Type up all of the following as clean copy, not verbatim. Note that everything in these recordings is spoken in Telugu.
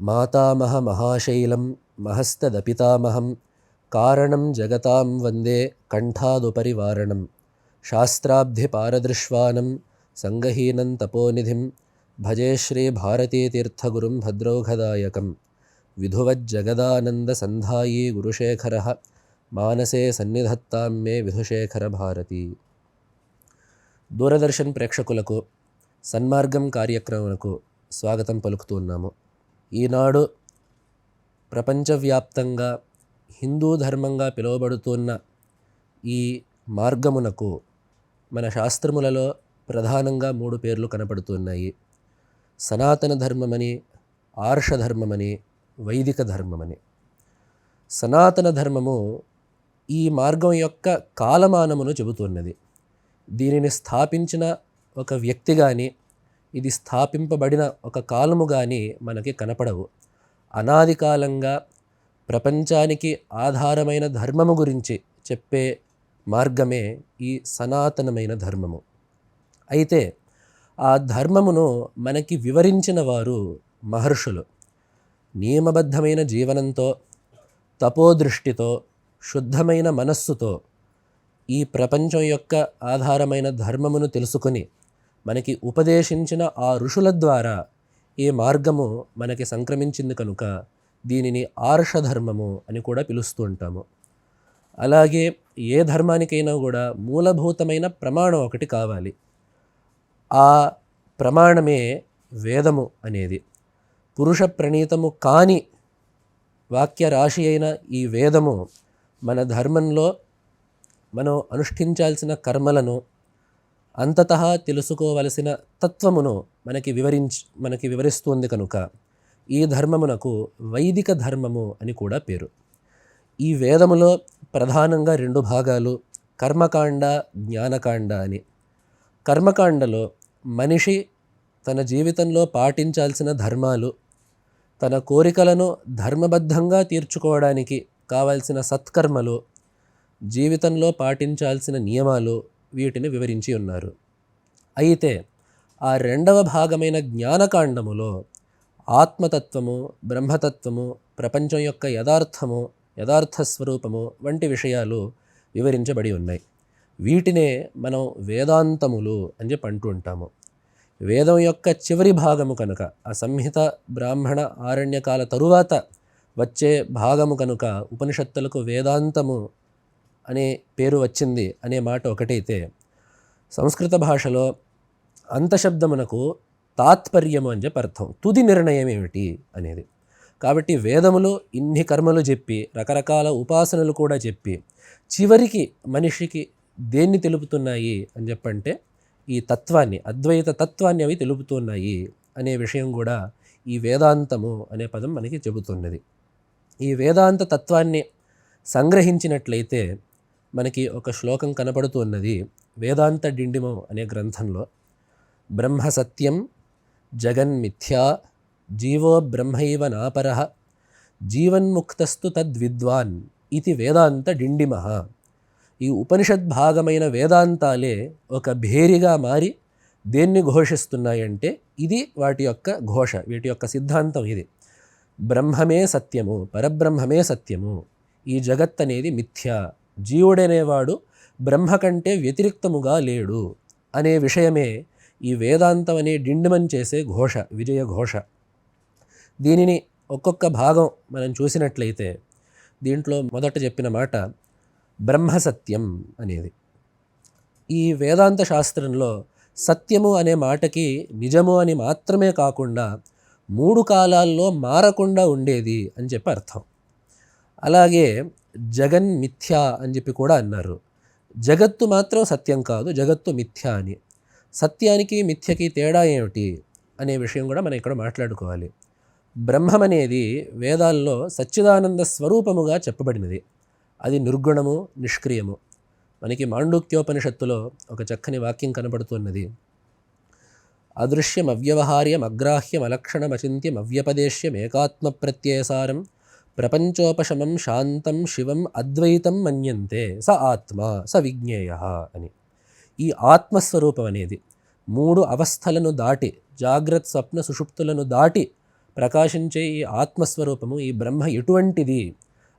మాతామహమహాశైలం మహస్తదపితామహం కారణం జగతాం వందే కంఠాదుపరి వారణం శాస్త్రాబ్ధిపారదృశ్వానం సంగహీనం తపోనిధిం భజే శ్రీ భారతీతీర్థగురుం భద్రౌఘదాయకం విధువజ్జగదానందసంధాయీ గురుశేఖరः మానసే సన్నిధత్తాం మే విధుశేఖర భారతి. దూరదర్శన్ ప్రేక్షకులకు సన్మార్గం కార్యక్రమాలకు స్వాగతం పలుకుతున్నాము. ఈనాడు ప్రపంచవ్యాప్తంగా హిందూ ధర్మంగా పిలువబడుతున్న ఈ మార్గమునకు మన శాస్త్రములలో ప్రధానంగా 3 పేర్లు కనపడుతున్నాయి. సనాతన ధర్మమని, ఆర్ష ధర్మమని, వైదిక ధర్మమని. సనాతన ధర్మము ఈ మార్గం యొక్క కాలమానమును చెబుతున్నది. దీనిని స్థాపించిన ఒక వ్యక్తి కానీ, ఇది స్థాపింపబడిన ఒక కాలము కానీ మనకి కనపడవు. అనాది కాలంగా ప్రపంచానికి ఆధారమైన ధర్మము గురించి చెప్పే మార్గమే ఈ సనాతనమైన ధర్మము. అయితే ఆ ధర్మమును మనకి వివరించిన వారు మహర్షులు. నియమబద్ధమైన జీవనంతో, తపోదృష్టితో, శుద్ధమైన మనస్సుతో ఈ ప్రపంచం యొక్క ఆధారమైన ధర్మమును తెలుసుకొని మనకి ఉపదేశించిన ఆ ఋషుల ద్వారా ఈ మార్గము మనకి సంక్రమించింది కనుక దీనిని ఆర్షధర్మము అని కూడా పిలుస్తూ ఉంటాము. అలాగే ఏ ధర్మానికైనా కూడా మూలభూతమైన ప్రమాణం ఒకటి కావాలి. ఆ ప్రమాణమే వేదము అనేది. పురుష ప్రణీతము కాని వాక్యరాశి అయిన ఈ వేదము మన ధర్మంలో మనం అనుష్ఠించాల్సిన కర్మలను, అంతతః తెలుసుకోవలసిన తత్వమును మనకి వివరిస్తుంది కనుక ఈ ధర్మమునకు వైదిక ధర్మము అని కూడా పేరు. ఈ వేదములో ప్రధానంగా 2 భాగాలు, కర్మకాండ, జ్ఞానకాండ అని. కర్మకాండలో మనిషి తన జీవితంలో పాటించాల్సిన ధర్మాలు, తన కోరికలను ధర్మబద్ధంగా తీర్చుకోవడానికి కావాల్సిన సత్కర్మలు, జీవితంలో పాటించాల్సిన నియమాలు, వీటిని వివరించి ఉన్నారు. అయితే ఆ 2వ భాగమైన జ్ఞానకాండములో ఆత్మతత్వము, బ్రహ్మతత్వము, ప్రపంచం యొక్క యథార్థము, యథార్థ స్వరూపము వంటి విషయాలు వివరించబడి ఉన్నాయి. వీటినే మనం వేదాంతములు అని చెప్పి అంటూ ఉంటాము. వేదం యొక్క చివరి భాగము కనుక, ఆ సంహిత, బ్రాహ్మణ, ఆరణ్యకాల తరువాత వచ్చే భాగము కనుక ఉపనిషత్తులకు వేదాంతము అనే పేరు వచ్చింది అనే మాట ఒకటైతే, సంస్కృత భాషలో అంతశబ్దమునకు తాత్పర్యము అని చెప్పి అర్థం. తుది నిర్ణయం ఏమిటి అనేది. కాబట్టి వేదములు ఇన్ని కర్మలు చెప్పి, రకరకాల ఉపాసనలు కూడా చెప్పి, చివరికి మనిషికి దేన్ని తెలుపుతున్నాయి అని చెప్పంటే ఈ తత్వాన్ని, అద్వైత తత్వాన్ని అవి తెలుపుతున్నాయి అనే విషయం కూడా ఈ వేదాంతము అనే పదం మనకి చెబుతున్నది. ఈ వేదాంత తత్వాన్ని సంగ్రహించినట్లయితే మనకి ఒక శ్లోకం కనపడుతున్నది వేదాంత డిండిమం అనే గ్రంథంలో. బ్రహ్మ సత్యం జగన్మిథ్యా జీవో బ్రహ్మైవ నాపరః జీవన్ముక్తస్తు తద్విద్వాన్ ఇది వేదాంత డిండిమః. ఈ ఉపనిషద్ భాగమైన వేదాంతాలే ఒక భేరిగా మారి దేన్ని ఘోషిస్తున్నాయంటే ఇది వాటి యొక్క ఘోష, వీటి యొక్క సిద్ధాంతం ఇది. బ్రహ్మమే సత్యము, పరబ్రహ్మమే సత్యము, ఈ జగత్ అనేది మిథ్య, జీవుడనేవాడు బ్రహ్మ కంటే వ్యతిరిక్తముగా లేడు అనే విషయమే ఈ వేదాంతం అనే డిండిమం చేసే ఘోష, విజయ ఘోష. దీనిని ఒక్కొక్క భాగం మనం చూసినట్లయితే దీంట్లో మొదట చెప్పిన మాట బ్రహ్మసత్యం అనేది. ఈ వేదాంత శాస్త్రంలో సత్యము అనే మాటకి నిజము అని మాత్రమే కాకుండా 3 కాలాల్లో మారకుండా ఉండేది అని చెప్పి అర్థం. అలాగే జగన్ మిథ్య అని చెప్పి కూడా అన్నారు. జగత్తు మాత్రం సత్యం కాదు, జగత్తు మిథ్య అని. సత్యానికి మిథ్యకి తేడా ఏమిటి అనే విషయం కూడా మనం ఇక్కడ మాట్లాడుకోవాలి. బ్రహ్మం అనేది వేదాల్లో సచ్చిదానంద స్వరూపముగా చెప్పబడినది. అది నిర్గుణము, నిష్క్రియము. మనకి మాండూక్యోపనిషత్తులో ఒక చక్కని వాక్యం కనబడుతున్నది. అదృశ్యం అవ్యవహార్యం అగ్రాహ్యం అలక్షణం అచింత్యం అవ్యపదేశ్యం ఏకాత్మ ప్రత్యయసారం ప్రపంచోపశమం శాంతం శివం అద్వైతం మన్యంతే స ఆత్మ స విజ్ఞేయ అని. ఈ ఆత్మస్వరూపం అనేది 3 అవస్థలను దాటి, జాగ్రత్త స్వప్న సుషుప్తులను దాటి ప్రకాశించే ఈ ఆత్మస్వరూపము, ఈ బ్రహ్మ ఎటువంటిది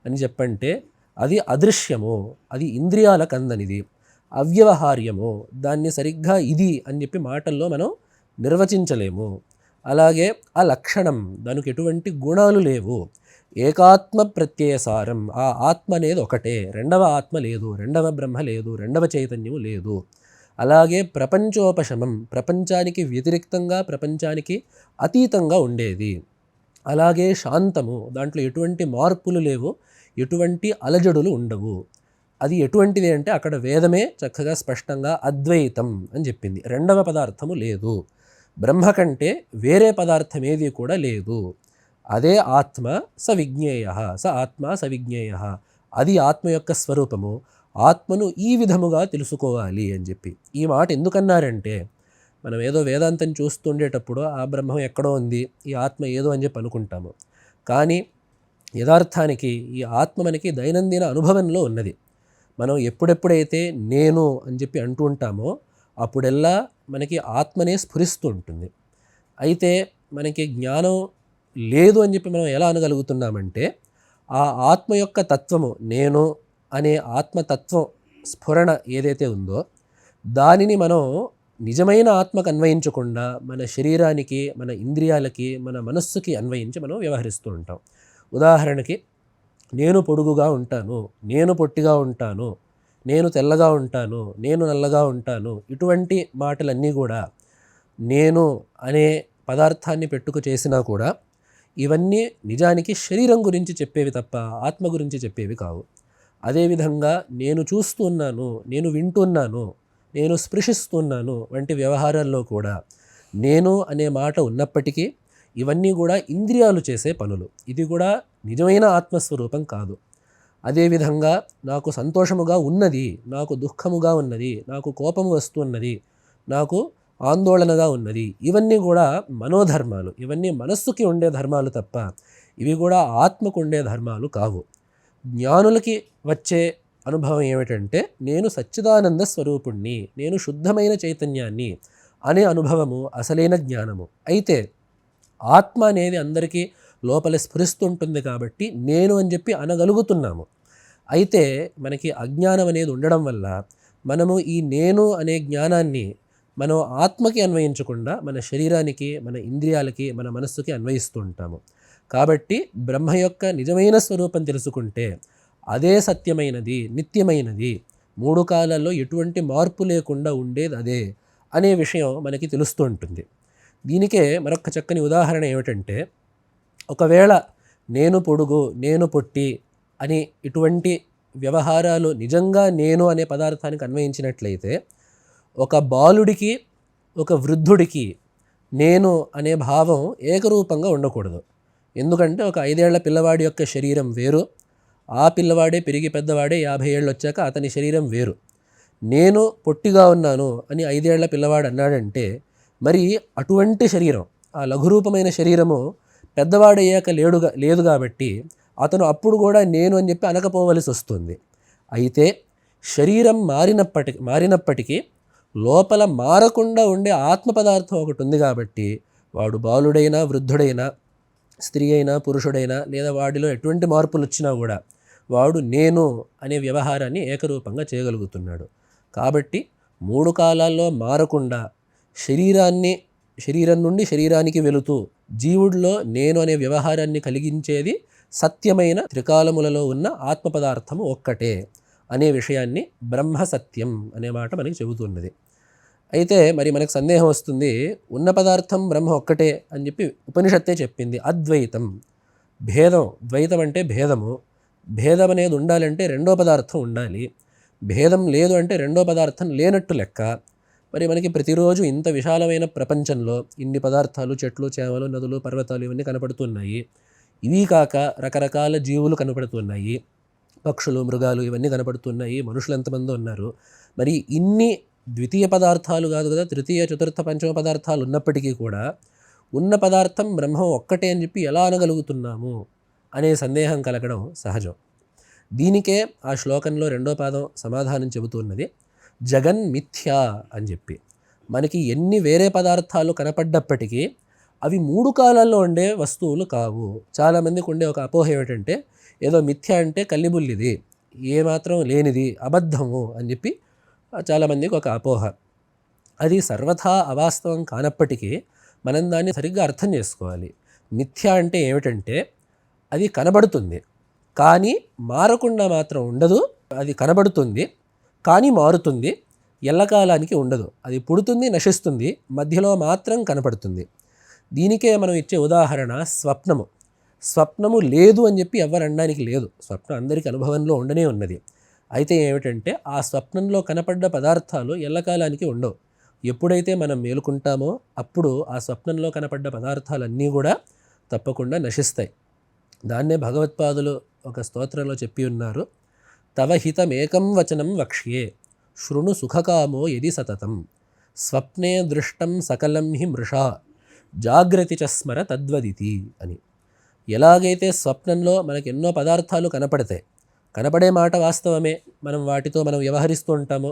అని చెప్పంటే అది అదృశ్యము, అది ఇంద్రియాలకు అందనిది, అవ్యవహార్యము, దాన్ని సరిగ్గా ఇది అని చెప్పి మాటల్లో మనం నిర్వచించలేము. అలాగే ఆ లక్షణం, దానికి ఎటువంటి గుణాలు లేవు. ఏకాత్మ ప్రత్యయసారం, ఆ ఆత్మ అనేది ఒకటే, రెండవ ఆత్మ లేదు, రెండవ బ్రహ్మ లేదు, రెండవ చైతన్యము లేదు. అలాగే ప్రపంచోపశమం, ప్రపంచానికి వ్యతిరిక్తంగా, ప్రపంచానికి అతీతంగా ఉండేది. అలాగే శాంతము, దాంట్లో ఎటువంటి మార్పులు లేవు, ఎటువంటి అలజడులు ఉండవు. అది ఎటువంటిది అంటే అక్కడ వేదమే చక్కగా స్పష్టంగా అద్వైతం అని చెప్పింది. రెండవ పదార్థము లేదు, బ్రహ్మ కంటే వేరే పదార్థం ఏది కూడా లేదు. అదే ఆత్మ సవిజ్ఞేయ, స ఆత్మ సవిజ్ఞేయ, అది ఆత్మ యొక్క స్వరూపము. ఆత్మను ఈ విధముగా తెలుసుకోవాలి అని చెప్పి ఈ మాట ఎందుకన్నారంటే, మనం ఏదో వేదాంతం చూస్తుండేటప్పుడు ఆ బ్రహ్మం ఎక్కడో ఉంది, ఈ ఆత్మ ఏదో అని చెప్పి అనుకుంటాము. కానీ యథార్థానికి ఈ ఆత్మ మనకి దైనందిన అనుభవంలో ఉన్నది. మనం ఎప్పుడెప్పుడైతే నేను అని చెప్పి అంటూ ఉంటామో అప్పుడెల్లా మనకి ఆత్మనే స్ఫురిస్తూ ఉంటుంది. అయితే మనకి జ్ఞానం లేదు అని చెప్పి మనం ఎలా అనగలుగుతున్నామంటే, ఆ ఆత్మ యొక్క తత్వము, నేను అనే ఆత్మతత్వం స్ఫురణ ఏదైతే ఉందో దానిని మనం నిజమైన ఆత్మకు అన్వయించకుండా మన శరీరానికి, మన ఇంద్రియాలకి, మన మనస్సుకి అన్వయించి మనం వ్యవహరిస్తూ ఉంటాం. ఉదాహరణకి, నేను పొడుగుగా ఉంటాను, నేను పొట్టిగా ఉంటాను, నేను తెల్లగా ఉంటాను, నేను నల్లగా ఉంటాను, ఇటువంటి మాటలన్నీ కూడా నేను అనే పదార్థాన్ని పెట్టుకు చేసినా కూడా ఇవన్నీ నిజానికి శరీరం గురించి చెప్పేవి తప్ప ఆత్మ గురించి చెప్పేవి కావు. అదేవిధంగా నేను చూస్తున్నాను, నేను వింటున్నాను, నేను స్పృశిస్తున్నాను వంటి వ్యవహారాల్లో కూడా నేను అనే మాట ఉన్నప్పటికీ ఇవన్నీ కూడా ఇంద్రియాలు చేసే పనులు. ఇది కూడా నిజమైన ఆత్మస్వరూపం కాదు. అదేవిధంగా నాకు సంతోషముగా ఉన్నది, నాకు దుఃఖముగా ఉన్నది, నాకు కోపము వస్తున్నది, నాకు ఆందోళనగా ఉన్నది, ఇవన్నీ కూడా మనోధర్మాలు, ఇవన్నీ మనస్సుకి ఉండే ధర్మాలు తప్ప ఇవి కూడా ఆత్మకు ఉండే ధర్మాలు కావు. జ్ఞానులకి వచ్చే అనుభవం ఏమిటంటే, నేను సచ్చిదానంద స్వరూపుణ్ణి, నేను శుద్ధమైన చైతన్యాన్ని అనే అనుభవము అసలైన జ్ఞానము. అయితే ఆత్మ అనేది అందరికీ లోపల స్ఫురిస్తుంటుంది కాబట్టి నేను అని చెప్పి అనగలుగుతున్నాము. అయితే మనకి అజ్ఞానం అనేది ఉండడం వల్ల మనము ఈ నేను అనే జ్ఞానాన్ని మనం ఆత్మకి అన్వయించకుండా మన శరీరానికి, మన ఇంద్రియాలకి, మన మనస్సుకి అన్వయిస్తూ ఉంటాము. కాబట్టి బ్రహ్మ యొక్క నిజమైన స్వరూపం తెలుసుకుంటే అదే సత్యమైనది, నిత్యమైనది, మూడు కాలాల్లో ఎటువంటి మార్పు లేకుండా ఉండేది అదే అనే విషయం మనకి తెలుస్తూ ఉంటుంది. దీనికే మరొక చక్కని ఉదాహరణ ఏమిటంటే, ఒకవేళ నేను పొడుగు, నేను పొట్టి అని ఇటువంటి వ్యవహారాలు నిజంగా నేను అనే పదార్థానికి అన్వయించినట్లయితే ఒక బాలుడికి, ఒక వృద్ధుడికి నేను అనే భావం ఏకరూపంగా ఉండకూడదు. ఎందుకంటే ఒక 5 ఏళ్ల పిల్లవాడి యొక్క శరీరం వేరు, ఆ పిల్లవాడే పెరిగి పెద్దవాడే 50 ఏళ్ళు వచ్చాక అతని శరీరం వేరు. నేను పొట్టిగా ఉన్నాను అని 5 ఏళ్ల పిల్లవాడు అన్నాడంటే మరి అటువంటి శరీరం, ఆ లఘురూపమైన శరీరము పెద్దవాడయ్యాక లేదు కాబట్టి అతను అప్పుడు కూడా నేను అని చెప్పి అనకపోవలసి వస్తుంది. అయితే శరీరం మారినప్పటికీ లోపల మారకుండా ఉండే ఆత్మ పదార్థం ఒకటి ఉంది కాబట్టి వాడు బాలుడైనా, వృద్ధుడైనా, స్త్రీ అయినా, పురుషుడైనా, లేదా వాడిలో ఎటువంటి మార్పులు వచ్చినా కూడా వాడు నేను అనే వ్యవహారాన్ని ఏకరూపంగా చేయగలుగుతున్నాడు. కాబట్టి మూడు కాలాల్లో మారకుండా శరీరం నుండి శరీరానికి వెళుతూ జీవుడిలో నేను అనే వ్యవహారాన్ని కలిగించేది సత్యమైన త్రికాలములలో ఉన్న ఆత్మ పదార్థము ఒక్కటే అనే విషయాన్ని బ్రహ్మ సత్యం అనే మాట మనకి చెబుతున్నది. అయితే మరి మనకు సందేహం వస్తుంది, ఉన్న పదార్థం బ్రహ్మ ఒక్కటే అని చెప్పి ఉపనిషత్తే చెప్పింది. అద్వైతం, భేదం, ద్వైతం అంటే భేదము, భేదం అనేది ఉండాలంటే రెండో పదార్థం ఉండాలి, భేదం లేదు అంటే రెండో పదార్థం లేనట్టు లెక్క. మరి మనకి ప్రతిరోజు ఇంత విశాలమైన ప్రపంచంలో ఇన్ని పదార్థాలు, చెట్లు, చేమలు, నదులు, పర్వతాలు ఇవన్నీ కనపడుతున్నాయి. ఇవి కాక రకరకాల జీవులు కనపడుతున్నాయి, పక్షులు, మృగాలు ఇవన్నీ కనపడుతున్నాయి, మనుషులు ఎంతమంది ఉన్నారు. మరి ఇన్ని ద్వితీయ పదార్థాలు కాదు కదా, తృతీయ, చతుర్థ, పంచమ పదార్థాలు ఉన్నప్పటికీ కూడా ఉన్న పదార్థం బ్రహ్మం ఒక్కటే అని చెప్పి ఎలా అనగలుగుతున్నాము అనే సందేహం కలగడం సహజం. దీనికే ఆ శ్లోకంలో రెండో పాదం సమాధానం చెబుతున్నది, జగన్ మిథ్యా అని చెప్పి. మనకి ఎన్ని వేరే పదార్థాలు కనపడ్డప్పటికీ అవి 3 కాలాల్లో ఉండే వస్తువులు కావు. చాలామందికి ఉండే ఒక అపోహ ఏమిటంటే ఏదో మిథ్య అంటే కల్లిబుల్లిది, ఏమాత్రం లేనిది, అబద్ధము అని చెప్పి చాలామందికి ఒక అపోహ. అది సర్వథా అవాస్తవం కానప్పటికీ మనం దాన్ని సరిగ్గా అర్థం చేసుకోవాలి. మిథ్య అంటే ఏమిటంటే అది కనబడుతుంది కానీ మారకుండా మాత్రం ఉండదు. అది కనబడుతుంది కానీ మారుతుంది, ఎల్లకాలానికి ఉండదు. అది పుడుతుంది, నశిస్తుంది, మధ్యలో మాత్రం కనపడుతుంది. దీనికే మనం ఇచ్చే ఉదాహరణ స్వప్నము. స్వప్నము లేదు అని చెప్పి ఎవరు అనడానికి లేదు. స్వప్నం అందరికీ అనుభవంలో ఉండనే ఉన్నది. అయితే ఏమిటంటే ఆ స్వప్నంలో కనపడ్డ పదార్థాలు ఎల్లకాలానికి ఉండవు. ఎప్పుడైతే మనం మేలుకుంటామో అప్పుడు ఆ స్వప్నంలో కనపడ్డ పదార్థాలన్నీ కూడా తప్పకుండా నశిస్తాయి. దాన్నే భగవత్పాదులు ఒక స్తోత్రంలో చెప్పి ఉన్నారు. తవ హితమేకం వచనం వక్ష్యే శృణు సుఖకామో యది సతతం స్వప్నే దృష్టం సకలం హి మృషా జాగ్రతి చస్మర తద్వదితి అని. ఎలాగైతే స్వప్నంలో మనకి ఎన్నో పదార్థాలు కనపడతాయి, కనపడే మాట వాస్తవమే, మనం వాటితో మనం వ్యవహరిస్తూ ఉంటాము.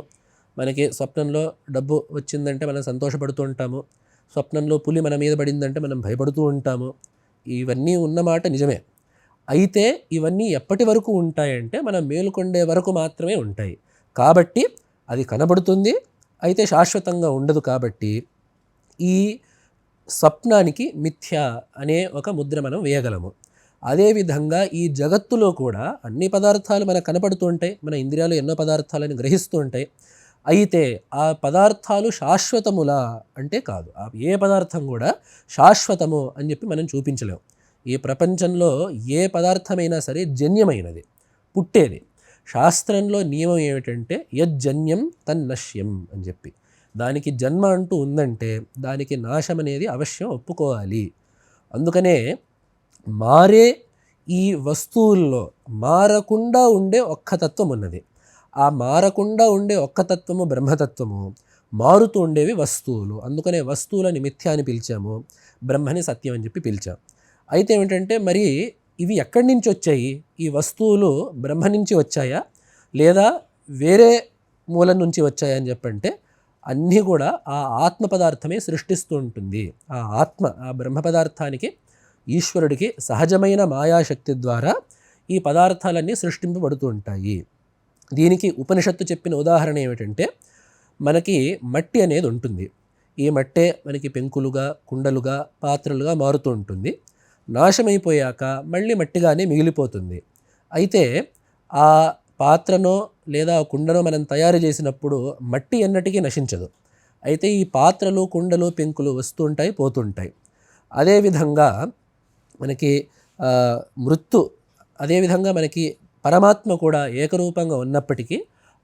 మనకి స్వప్నంలో డబ్బు వచ్చిందంటే మనం సంతోషపడుతూ ఉంటాము, స్వప్నంలో పులి మన మీద పడిందంటే మనం భయపడుతూ ఉంటాము. ఇవన్నీ ఉన్నమాట నిజమే. అయితే ఇవన్నీ ఎప్పటి వరకు ఉంటాయంటే మనం మేలుకొండే వరకు మాత్రమే ఉంటాయి. కాబట్టి అది కనబడుతుంది, అయితే శాశ్వతంగా ఉండదు. కాబట్టి ఈ స్వప్నానికి మిథ్య అనే ఒక ముద్ర మనం వేయగలము. అదేవిధంగా ఈ జగత్తులో కూడా అన్ని పదార్థాలు మనకు కనపడుతూ ఉంటాయి, మన ఇంద్రియాలు ఎన్నో పదార్థాలను గ్రహిస్తూ ఉంటాయి. అయితే ఆ పదార్థాలు శాశ్వతములా అంటే కాదు. ఏ పదార్థం కూడా శాశ్వతము అని చెప్పి మనం చూపించలేము. ఈ ప్రపంచంలో ఏ పదార్థమైనా సరే జన్యమైనది, పుట్టేది. శాస్త్రంలో నియమం ఏమిటంటే యజ్జన్యం తన్నశ్యం అని చెప్పి, దానికి జన్మ అంటూ ఉందంటే దానికి నాశం అనేది అవశ్యం ఒప్పుకోవాలి. అందుకనే మారే ఈ వస్తువుల్లో మారకుండా ఉండే ఒక్క తత్వం ఉన్నది. ఆ మారకుండా ఉండే ఒక్క తత్వము బ్రహ్మతత్వము, మారుతూ ఉండేవి వస్తువులు. అందుకనే వస్తువులని మిథ్య అని పిలిచాము, బ్రహ్మని సత్యం అని చెప్పి పిలిచాము. అయితే ఏమిటంటే మరి ఇవి ఎక్కడి నుంచి వచ్చాయి? ఈ వస్తువులు బ్రహ్మ నుంచి వచ్చాయా లేదా వేరే మూలం నుంచి వచ్చాయా అని చెప్పంటే అన్నీ కూడా ఆ ఆత్మ పదార్థమే సృష్టిస్తూ ఉంటుంది. ఆ ఆత్మ, ఆ బ్రహ్మ పదార్థానికి, ఈశ్వరుడికి సహజమైన మాయాశక్తి ద్వారా ఈ పదార్థాలన్నీ సృష్టింపబడుతూ ఉంటాయి. దీనికి ఉపనిషత్తు చెప్పిన ఉదాహరణ ఏమిటంటే మనకి మట్టి అనేది ఉంటుంది. ఈ మట్టే మనకి పెంకులుగా, కుండలుగా, పాత్రలుగా మారుతూ ఉంటుంది. నాశమైపోయాక మళ్ళీ మట్టిగానే మిగిలిపోతుంది. అయితే ఆ పాత్రనో లేదా కుండనో మనం తయారు చేసినప్పుడు మట్టి ఎన్నటికీ నశించదు. అయితే ఈ పాత్రలు, కుండలు, పెంకులు వస్తుంటాయి, పోతుంటాయి. అదేవిధంగా మనకి మృత్తు, అదేవిధంగా మనకి పరమాత్మ కూడా ఏకరూపంగా ఉన్నప్పటికీ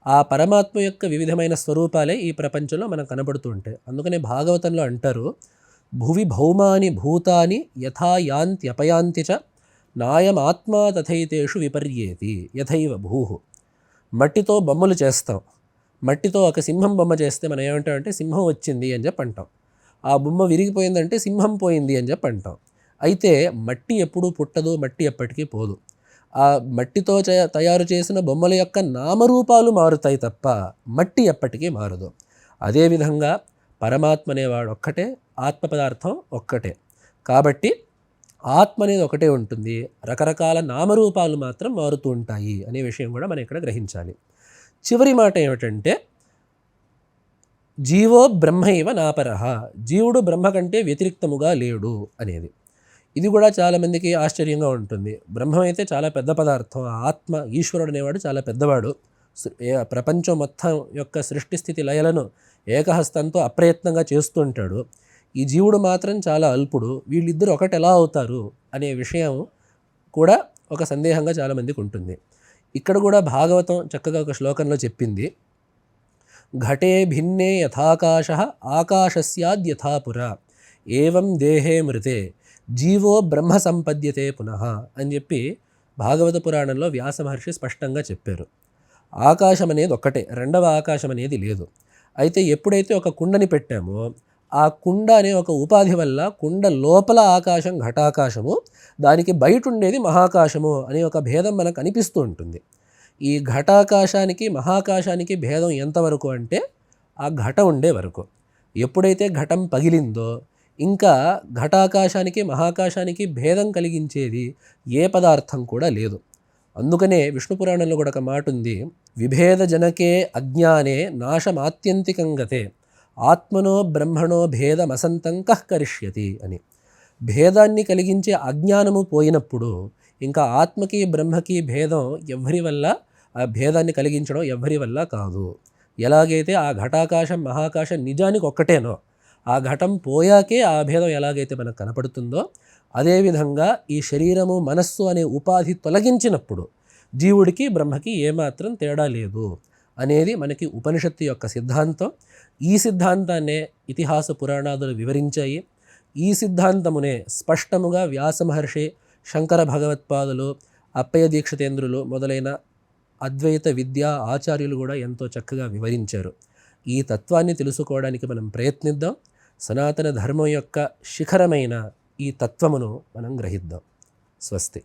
ఆ పరమాత్మ యొక్క వివిధమైన స్వరూపాలే ఈ ప్రపంచంలో మనకు కనబడుతూ ఉంటాయి. అందుకనే భాగవతంలో అంటారు, భువి భౌమాని భూతాని యథా యాంత్యపయాంతి చ నాయమాత్మా తథైతేషు విపర్యేతి యథైవ భూహు. మట్టితో బొమ్మలు చేస్తాం. మట్టితో ఒక సింహం బొమ్మ చేస్తే మనం ఏమంటామంటే సింహం వచ్చింది అని చెప్పి అంటాం. ఆ బొమ్మ విరిగిపోయిందంటే సింహం పోయింది అని చెప్పి అంటాం. అయితే మట్టి ఎప్పుడూ పుట్టదు, మట్టి ఎప్పటికీ పోదు. ఆ మట్టితో తయారు చేసిన బొమ్మల యొక్క నామరూపాలు మారుతాయి తప్ప మట్టి ఎప్పటికీ మారదు. అదేవిధంగా పరమాత్మ అనేవాడు ఒక్కటే, ఆత్మ పదార్థం ఒక్కటే. కాబట్టి ఆత్మ అనేది ఒకటే ఉంటుంది, రకరకాల నామరూపాలు మాత్రం మారుతూ ఉంటాయి అనే విషయం కూడా మనం ఇక్కడ గ్రహించాలి. చివరి మాట ఏమిటంటే జీవో బ్రహ్మైవ నాపరః, జీవుడు బ్రహ్మ కంటే వ్యతిరిక్తముగా లేడు అనేది. ఇది కూడా చాలామందికి ఆశ్చర్యంగా ఉంటుంది. బ్రహ్మం అయితే చాలా పెద్ద పదార్థం, ఆత్మ, ఈశ్వరుడు అనేవాడు చాలా పెద్దవాడు. ప్రపంచం మొత్తం యొక్క సృష్టి స్థితి లయలను ఏకహస్తంతో అప్రయత్నంగా చేస్తూ ఉంటాడు. ఈ జీవుడు మాత్రం చాలా అల్పుడు, వీళ్ళిద్దరూ ఒకటి ఎలా అవుతారు అనే విషయం కూడా ఒక సందేహంగా చాలామందికి ఉంటుంది. ఇక్కడ కూడా భాగవతం చక్కగా ఒక శ్లోకంలో చెప్పింది, ఘటే భిన్నే యథాకాశః ఆకాశస్యాద్యథాపుర ఏవం దేహే మృతే జీవో బ్రహ్మ సంపద్యతే పునః అని చెప్పి భాగవత పురాణంలో వ్యాస మహర్షి స్పష్టంగా చెప్పారు. ఆకాశం అనేది ఒక్కటే, రెండవ ఆకాశం అనేది లేదు. అయితే ఎప్పుడైతే ఒక కుండని పెట్టామో ఆ కుండ అనే ఒక ఉపాధి వల్ల కుండ లోపల ఆకాశం ఘటాకాశము, దానికి బయట ఉండేది మహాకాశము అనే ఒక భేదం మనకు అనిపిస్తూ ఉంటుంది. ఈ ఘటాకాశానికి మహాకాశానికి భేదం ఎంతవరకు అంటే ఆ ఘటం ఉండే వరకు. ఎప్పుడైతే ఘటం పగిలిందో ఇంకా ఘటాకాశానికి మహాకాశానికి భేదం కలిగించేది ఏ పదార్థం కూడా లేదు. అందుకనే విష్ణు పురాణంలో కూడా ఒక మాట ఉంది, విభేద జనకే అజ్ఞానే నాశమాత్యంతికంగతే ఆత్మనో బ్రహ్మణో భేదమసంతం కః కరిష్యతి అని. భేదాన్ని కలిగించే అజ్ఞానము పోయినప్పుడు ఇంకా ఆత్మకి బ్రహ్మకి భేదం ఎవ్వరి వల్ల, ఆ భేదాన్ని కలిగించడం ఎవ్వరి వల్ల కాదు. ఎలాగైతే ఆ ఘటాకాశం మహాకాశం నిజానికి ఒక్కటేనో, ఆ ఘటం పోయాకే ఆ భేదం ఎలాగైతే మనకు కనపడుతుందో, అదేవిధంగా ఈ శరీరము మనస్సు అనే ఉపాధి తొలగించినప్పుడు జీవుడికి బ్రహ్మకి ఏమాత్రం తేడా లేదు అనేది మనకి ఉపనిషత్తు యొక్క సిద్ధాంతం. ఈ సిద్ధాంతాన్నే ఇతిహాస పురాణాదులు వివరించాయి. ఈ సిద్ధాంతమునే స్పష్టముగా వ్యాస మహర్షి, శంకర భగవత్పాదులు, అప్పయ్య దీక్షితేంద్రులు మొదలైన అద్వైత విద్యా ఆచార్యులు కూడా ఎంతో చక్కగా వివరించారు. ఈ తత్వాన్ని తెలుసుకోవడానికి మనం ప్రయత్నిద్దాం. సనాతన ధర్మం యొక్క శిఖరమైన ఈ తత్వమును మనం గ్రహిద్దాం. స్వస్తి.